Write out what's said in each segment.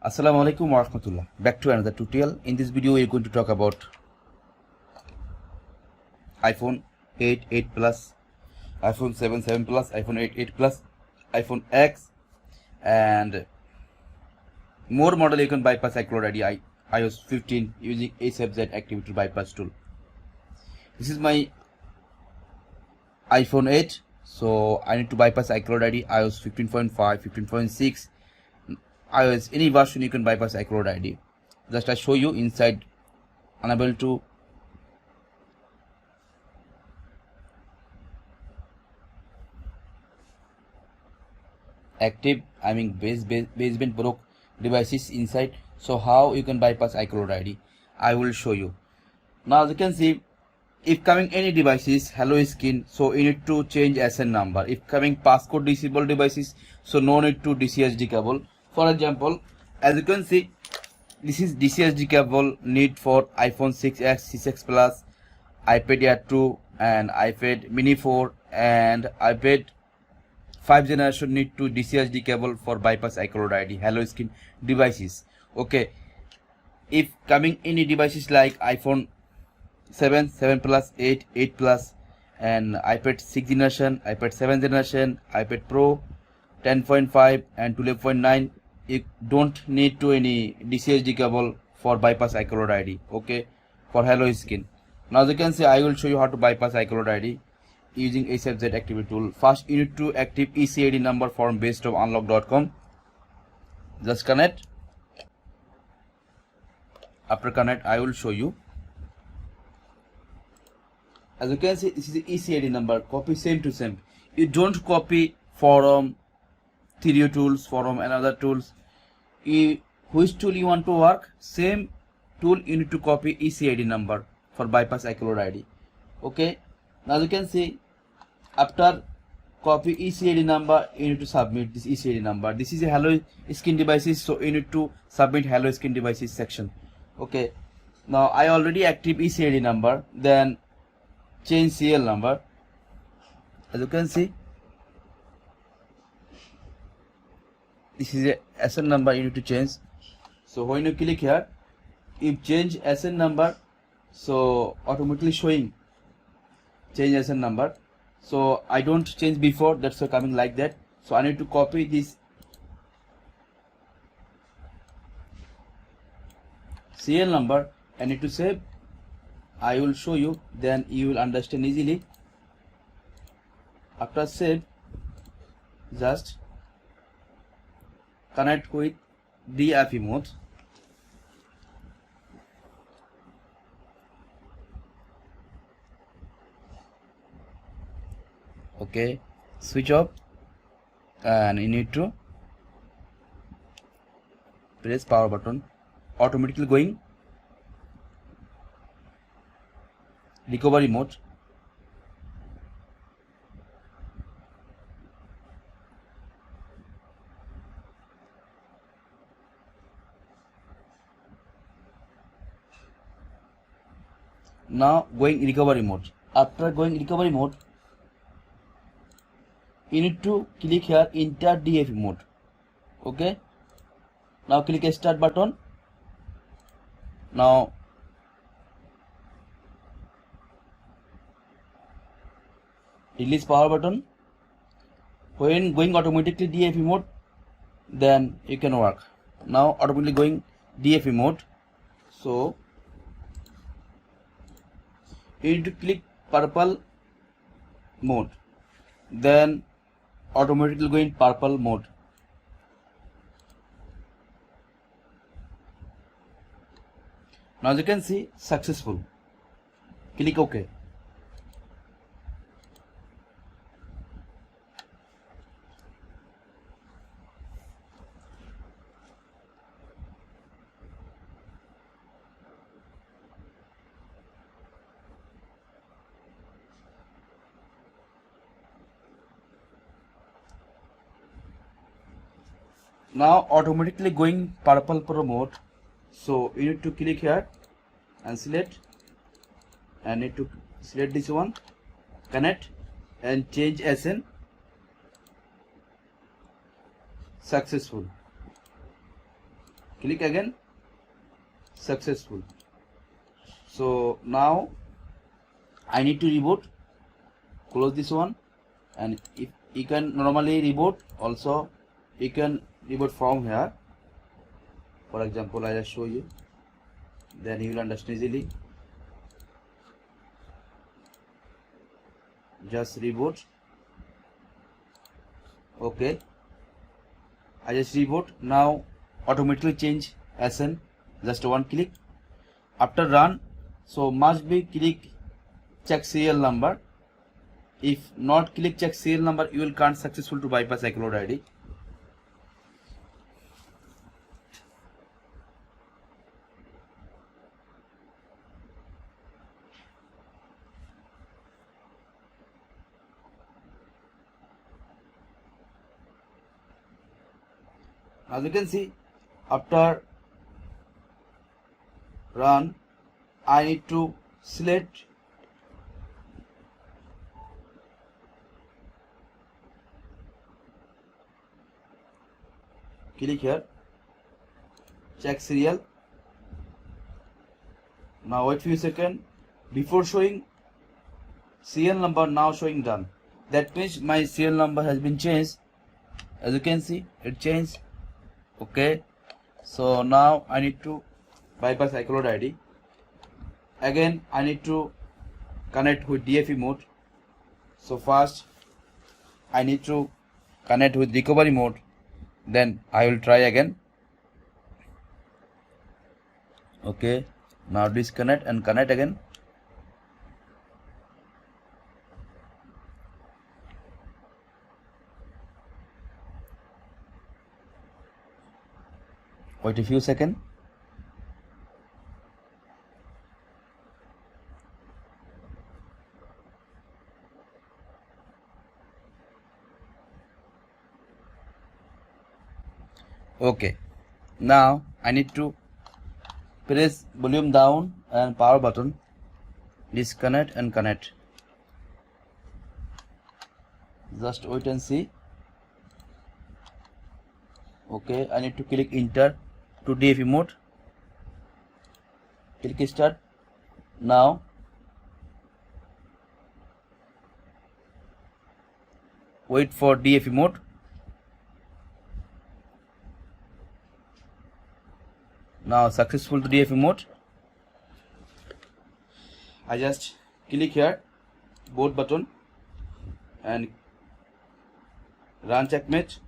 Assalamu alaikum wa rahmatullah. Back to another tutorial. In this video we are going to talk about iPhone 8, 8 Plus, iPhone 7, 7 Plus, iPhone 8, 8 Plus, iPhone X, and more model you can bypass iCloud ID iOS 15 using HFZ Activator bypass tool. This is my iPhone 8, so I need to bypass iCloud ID iOS 15.5, 15.6, iOS any version you can bypass iCloud ID. Just I show you inside. Unable to active, I mean baseband broke devices inside. So how you can bypass iCloud ID, I will show you. Now as you can see, if coming any devices 𝐻𝐿𝐴, so you need to change SN number. If coming passcode disabled devices, so no need to DCSD cable. For example, as you can see, this is DCSD cable need for iPhone 6x, 6x Plus, iPad Air 2 and iPad Mini 4 and iPad 5 generation need to DCSD cable for bypass iCloud ID 𝐻𝐿𝐴 devices. Okay, if coming any devices like iPhone 7, 7 Plus, 8, 8 Plus and iPad 6 generation, iPad 7 generation, iPad Pro 10.5 and 12.9, you don't need to any DCSD cable for bypass iCloud ID. Okay, for 𝐻𝐿𝐴. Now as you can see, I will show you how to bypass iCloud ID using HFZ Activator tool. First you need to active ECID number from bestoffunlock.com. Just connect. After connect, I will show you. As you can see, this is the ECID number. Copy same to same. You don't copy from stereo tools, from another tools. Which tool you want to work, same tool you need to copy ECID number for bypass iCloud ID. Okay, now you can see, after copy ECID number, you need to submit this ECID number. This is a 𝐻𝐿𝐴 devices, so you need to submit 𝐻𝐿𝐴 devices section. Okay, now I already active ECID number, then change CL number. As you can see, this is a SN number you need to change. So when you click here, if change SN number, so automatically showing change SN number. So I don't change before, that's why coming like that. So I need to copy this CL number. I need to save. I will show you, then you will understand easily. After save, just connect with DFE mode. Okay, switch off and you need to press power button. Automatically going recovery mode. Now going recovery mode. After going recovery mode, you need to click here enter DFE mode. Okay, now click a start button. Now release power button. When going automatically DFE mode, then you can work. Now automatically going DFE mode, so you need to click purple mode, then automatically go in purple mode. Now as you can see, successful. Click OK. Now automatically going purple pro mode, so you need to click here and select, and need to select this one, connect and change SN. Successful. click again, successful. So now I need to reboot. Close this one, and if you can normally reboot, also you can reboot from here. For example, I just show you, then you will understand easily. Just reboot. Okay, I just reboot. Now automatically change SN, just one click. After run, so must be click check serial number. If not click check serial number, you will can't successful to bypass iCloud ID. As you can see, after run, I need to select click here, check serial. Now wait few seconds. Before showing serial number, now showing done. That means my serial number has been changed. As you can see, it changed. Okay, so now I need to bypass iCloud ID. Again I need to connect with DFE mode. So first I need to connect with recovery mode, then I will try again. Okay, now disconnect and connect again. Wait a few seconds. Okay, now I need to press volume down and power button, disconnect and connect. Just wait and see. Okay, I need to click enter to DFE mode. Click start. Now wait for DFE mode. Now successful to DFE mode. I just click here, both button, and run checkmate.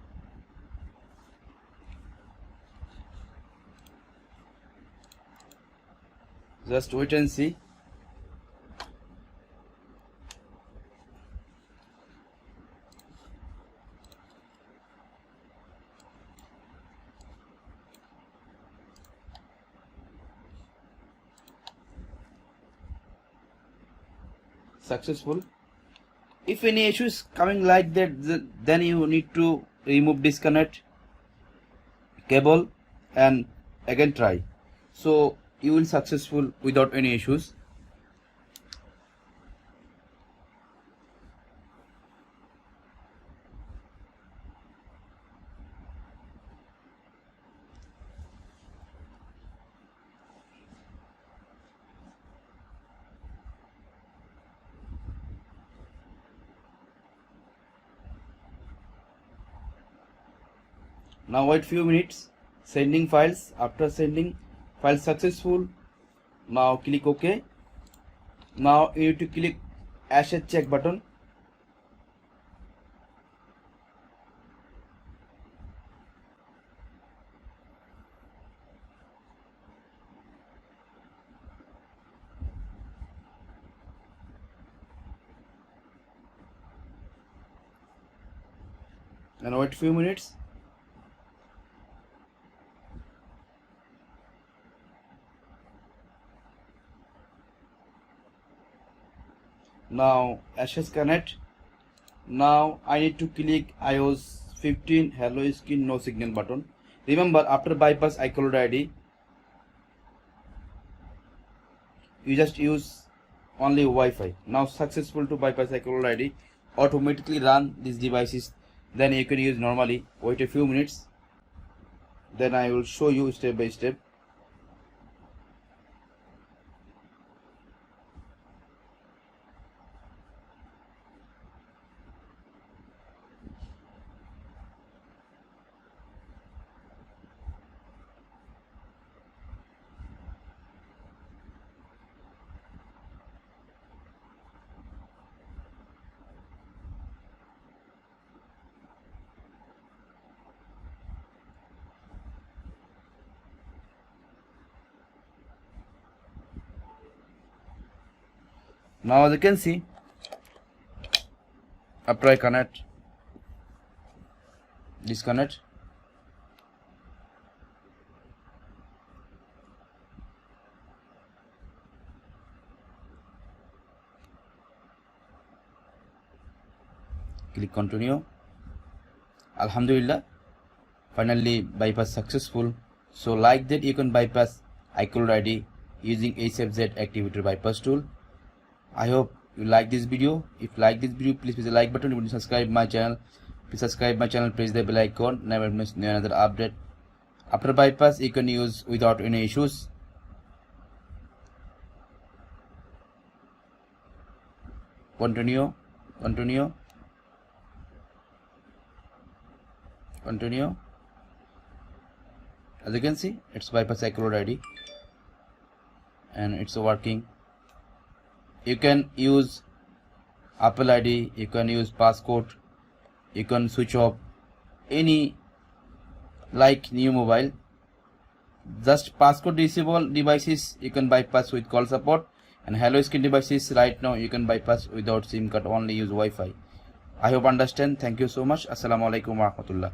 Just wait and see. Successful. If any issues coming like that, then you need to remove disconnect cable and again try. So you will successful without any issues. Now wait few minutes. Sending files. After sending file successful, now click OK. Now you need to click asset check button. And wait few minutes. Now access connect. Now I need to click iOS 15 hello skin no signal button. Remember, after bypass iCloud ID, you just use only Wi-Fi. Now successful to bypass iCloud ID, automatically run these devices, then you can use normally. Wait a few minutes. then I will show you step by step. Now as you can see, after I connect, disconnect, click continue. Alhamdulillah, finally bypass successful. So like that you can bypass iCloud ID using HFZ Activator bypass tool. I hope you like this video. If you like this video, please press the like button. If you want to subscribe my channel, please subscribe my channel, press the bell icon, never miss another update. After bypass you can use without any issues. Continue, continue, continue. As you can see, it's bypass iCloud ID and it's working. You can use Apple ID, you can use passcode, you can switch off any like new mobile. Just passcode disable devices you can bypass with call support, and 𝐻𝐿𝐿Skin devices right now you can bypass without SIM card, only use Wi-Fi. I hope understand. Thank you so much. Assalamu alaikum warahmatullah.